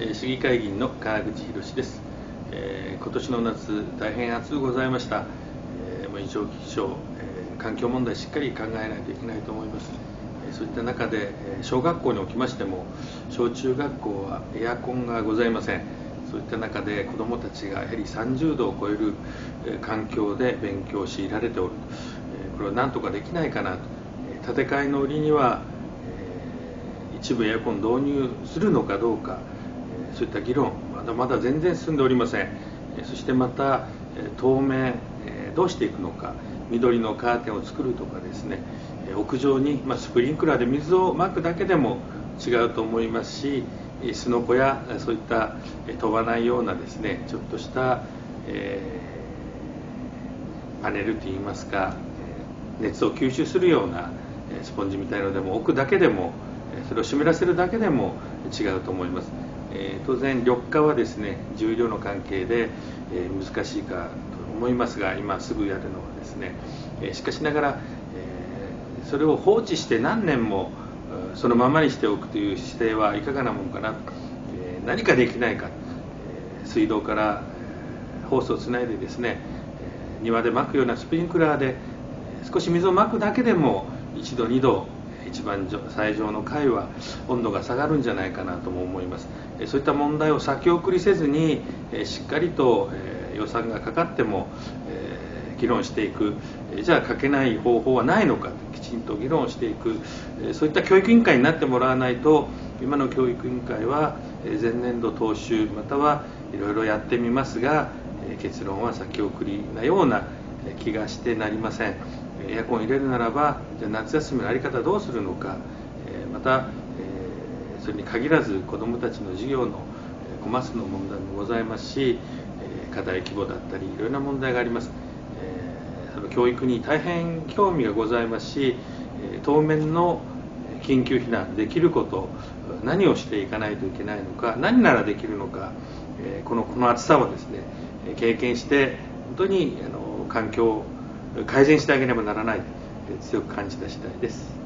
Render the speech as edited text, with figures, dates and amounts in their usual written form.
市議会議員の川口博です。今年の夏、大変暑うございました。異常気象、環境問題しっかり考えないといけないと思います。そういった中で、小学校におきましても、小中学校はエアコンがございません。そういった中で子どもたちがやはり30度を超える環境で勉強を強いられておる。これは何とかできないかなと。建て替えの折には、一部エアコン導入するのかどうか、そういった議論、まだまだ全然進んでおりません。そしてまた、当面、どうしていくのか、緑のカーテンを作るとかですね、屋上に、スプリンクラーで水をまくだけでも違うと思いますし、すのこやそういった飛ばないようなですね、ちょっとした、パネルといいますか、熱を吸収するようなスポンジみたいのでも置くだけでも、それを湿らせるだけでも違うと思います。当然緑化はですね、重量の関係で難しいかと思いますが、今すぐやるのはですね、しかしながらそれを放置して何年もそのままにしておくという姿勢はいかがなものかな。何かできないか、水道からホースをつないでですね、庭でまくようなスプリンクラーで少し水をまくだけでも1度2度一番最上の階は温度が下がるんじゃないかなとも思います。そういった問題を先送りせずに、しっかりと予算がかかっても議論していく。じゃあかけない方法はないのか、きちんと議論していく。そういった教育委員会になってもらわないと、今の教育委員会は前年度踏襲またはいろいろやってみますが、結論は先送りなような気がしてなりません。エアコン入れるならば、じゃあ夏休みの在り方どうするのか、また、それに限らず子どもたちの授業のコマ数の問題もございますし、課題規模だったりいろいろな問題があります。その教育に大変興味がございますし、当面の緊急避難できること、何をしていかないといけないのか、何ならできるのか、この暑さをですね経験して本当に環境を改善してあげねばならないと強く感じた次第です。